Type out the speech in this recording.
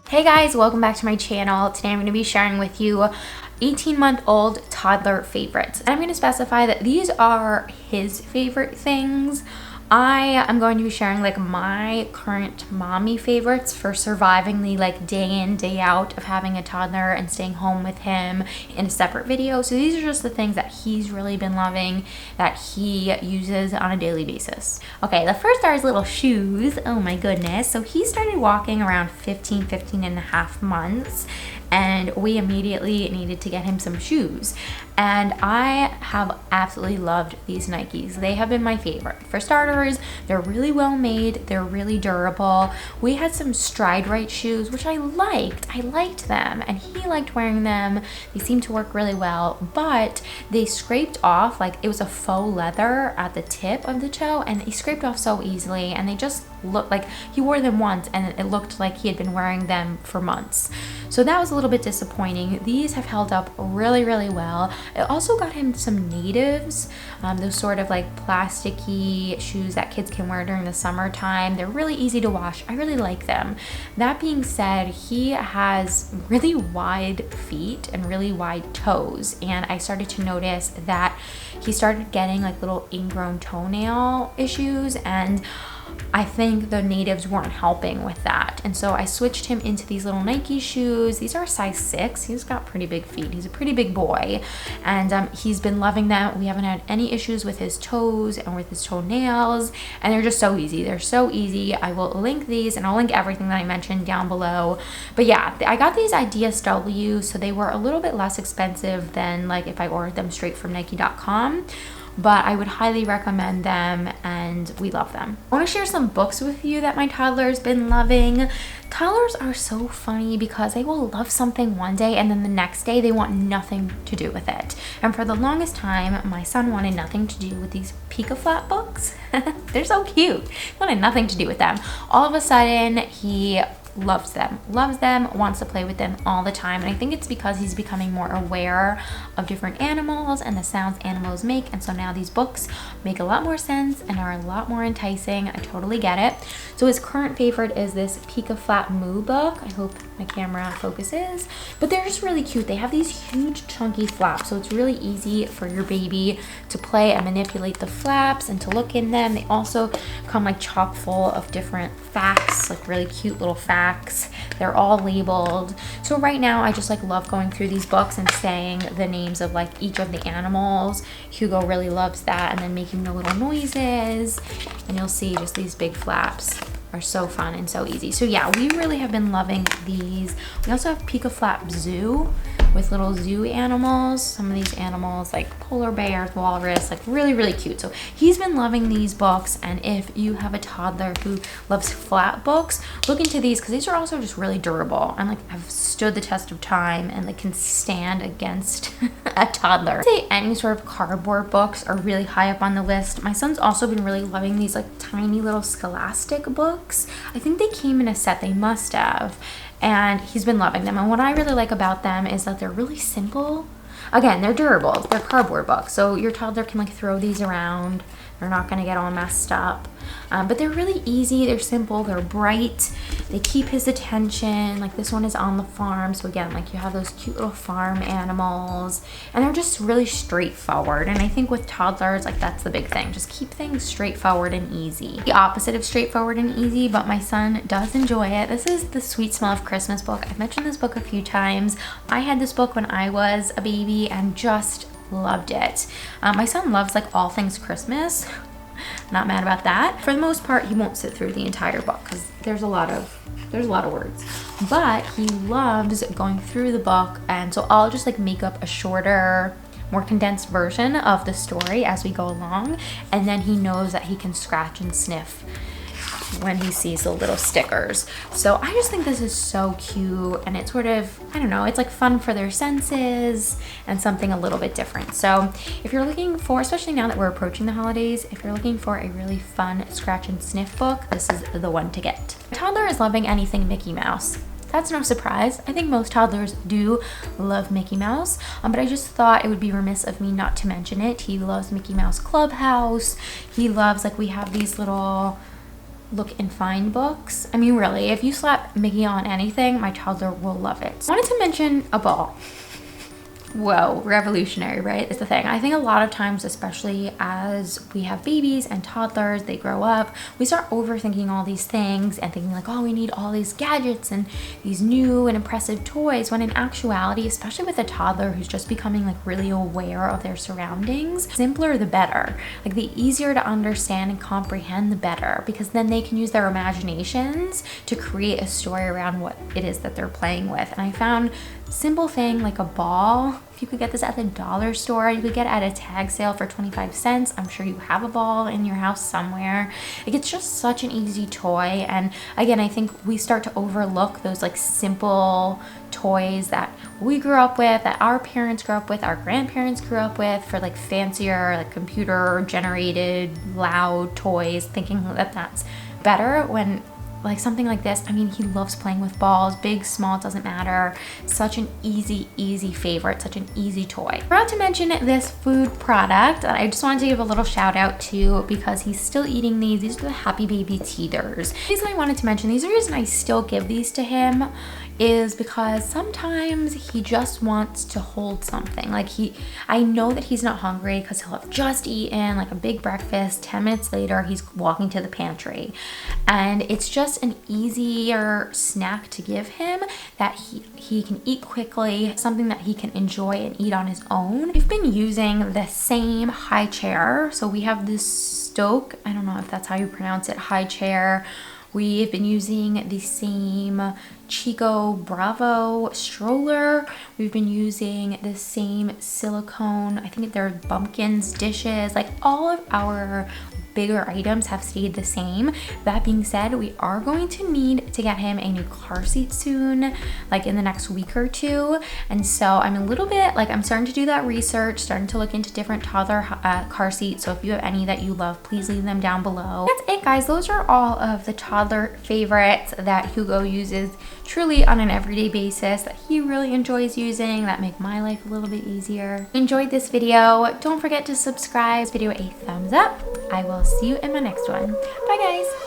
Hey guys, welcome back to my channel. Today I'm going to be sharing with you 18-month-old toddler favorites. And I'm going to specify that these are his favorite things. I am going to be sharing like my current mommy favorites for surviving the like day in, day out of having a toddler and staying home with him in a separate video. So these are just the things that he's really been loving that he uses on a daily basis. Okay, the first are his little shoes. Oh my goodness. So he started walking around 15 and a half months, and we immediately needed to get him some shoes. And I have absolutely loved these Nikes. They have been my favorite. For starters, they're really well made. They're really durable. We had some Stride Right shoes, which I liked. I liked them, and he liked wearing them. They seemed to work really well, but they scraped off, like it was a faux leather at the tip of the toe, and they scraped off so easily, and they just looked like he wore them once, and it looked like he had been wearing them for months. So that was a little bit disappointing. These have held up really, really well. I also got him some natives, those sort of like plasticky shoes that kids can wear during the summertime. They're really easy to wash. I really like them. That being said, he has really wide feet and really wide toes, and I started to notice that he started getting like little ingrown toenail issues, and I think the natives weren't helping with that. And so I switched him into these little Nike shoes. These are a size 6. He's got pretty big feet. He's a pretty big boy, and he's been loving them. We haven't had any issues with his toes and with his toenails, and they're just so easy. They're so easy. I will link these, and I'll link everything that I mentioned down below. But yeah, I got these at DSW, so they were a little bit less expensive than like if I ordered them straight from Nike.com. But I would highly recommend them, and we love them. I want to share some books with you that my toddler's been loving. Toddlers are so funny because they will love something one day and then the next day they want nothing to do with it. And for the longest time, my son wanted nothing to do with these PHEW books. They're so cute. He wanted nothing to do with them. All of a sudden, he loves them, wants to play with them all the time. And I think it's because he's becoming more aware of different animals and the sounds animals make. And so now these books make a lot more sense and are a lot more enticing. I totally get it. So his current favorite is this PHEW book. I hope my camera focuses, but they're just really cute. They have these huge chunky flaps, so it's really easy for your baby to play and manipulate the flaps and to look in them. They also come like chock full of different facts, like really cute little facts. They're all labeled. So right now I just like love going through these books and saying the names of like each of the animals. Hugo really loves that, and then making the little noises, and you'll see just these big flaps are so fun and so easy. So yeah, we really have been loving these. We also have PHEW Zoo with little zoo animals. Some of these animals like polar bears, walrus, like really, really cute. So he's been loving these books, and if you have a toddler who loves flat books, look into these because these are also just really durable and like have stood the test of time and like can stand against a toddler. I'd say any sort of cardboard books are really high up on the list. My son's also been really loving these like tiny little Scholastic books. I think they came in a set, they must have, and he's been loving them. And what I really like about them is that they're really simple. Again, they're durable. They're cardboard books, so your toddler can like throw these around. They're not going to get all messed up. But they're really easy. They're simple. They're bright. They keep his attention. Like this one is on the farm. So again, like you have those cute little farm animals, and they're just really straightforward. And I think with toddlers, like that's the big thing. Just keep things straightforward and easy. The opposite of straightforward and easy, but my son does enjoy it. This is The Sweet Smell of Christmas book. I've mentioned this book a few times. I had this book when I was a baby and just loved it. My son loves like all things Christmas. Not mad about that. For the most part, he won't sit through the entire book because there's a lot of words, but he loves going through the book. And so I'll just like make up a shorter, more condensed version of the story as we go along, and then he knows that he can scratch and sniff when he sees the little stickers. So I just think this is so cute, and it's sort of, I don't know, it's like fun for their senses and something a little bit different. So if you're looking for, especially now that we're approaching the holidays, if you're looking for a really fun scratch and sniff book, this is the one to get. My toddler is loving anything Mickey Mouse. That's no surprise. I think most toddlers do love Mickey Mouse, but I just thought it would be remiss of me not to mention it. He loves Mickey Mouse Clubhouse. He loves, like, we have these little look and find books. I mean, really, if you slap Mickey on anything, my toddler will love it. I wanted to mention a ball. Whoa, revolutionary, right? Is the thing. I think a lot of times, especially as we have babies and toddlers, they grow up, we start overthinking all these things and thinking like, oh, we need all these gadgets and these new and impressive toys, when in actuality, especially with a toddler who's just becoming like really aware of their surroundings, simpler the better. Like the easier to understand and comprehend, the better, because then they can use their imaginations to create a story around what it is that they're playing with. And I found simple thing like a ball. If you could get this at the dollar store, you could get it at a tag sale for 25 cents. I'm sure you have a ball in your house somewhere. Like, it's just such an easy toy. And again, I think we start to overlook those like simple toys that we grew up with, that our parents grew up with, our grandparents grew up with, for like fancier, like computer generated loud toys, thinking that that's better, when like something like this, I mean, he loves playing with balls, big, small, doesn't matter. Such an easy favorite, such an easy toy. Forgot to mention this food product that I just wanted to give a little shout out to, because he's still eating these. These are the Happy Baby Teethers. The reason I wanted to mention these, the reason I still give these to him is because sometimes he just wants to hold something. Like I know that he's not hungry because he'll have just eaten like a big breakfast. 10 minutes later, he's walking to the pantry. And it's just an easier snack to give him that he can eat quickly, something that he can enjoy and eat on his own. We've been using the same high chair. So we have this STOTT, I don't know if that's how you pronounce it, high chair. We've been using the same Chico Bravo stroller. We've been using the same silicone, I think they're bumpkins dishes. Like, all of our bigger items have stayed the same. That being said, we are going to need to get him a new car seat soon, like in the next week or two. And so I'm a little bit like, I'm starting to do that research, starting to look into different toddler car seats. So if you have any that you love, please leave them down below. That's it, guys. Those are all of the toddler favorites that Hugo uses truly on an everyday basis, that he really enjoys using, that make my life a little bit easier. Enjoyed this video, don't forget to subscribe, give this video a thumbs up. I will see you in my next one. Bye, guys.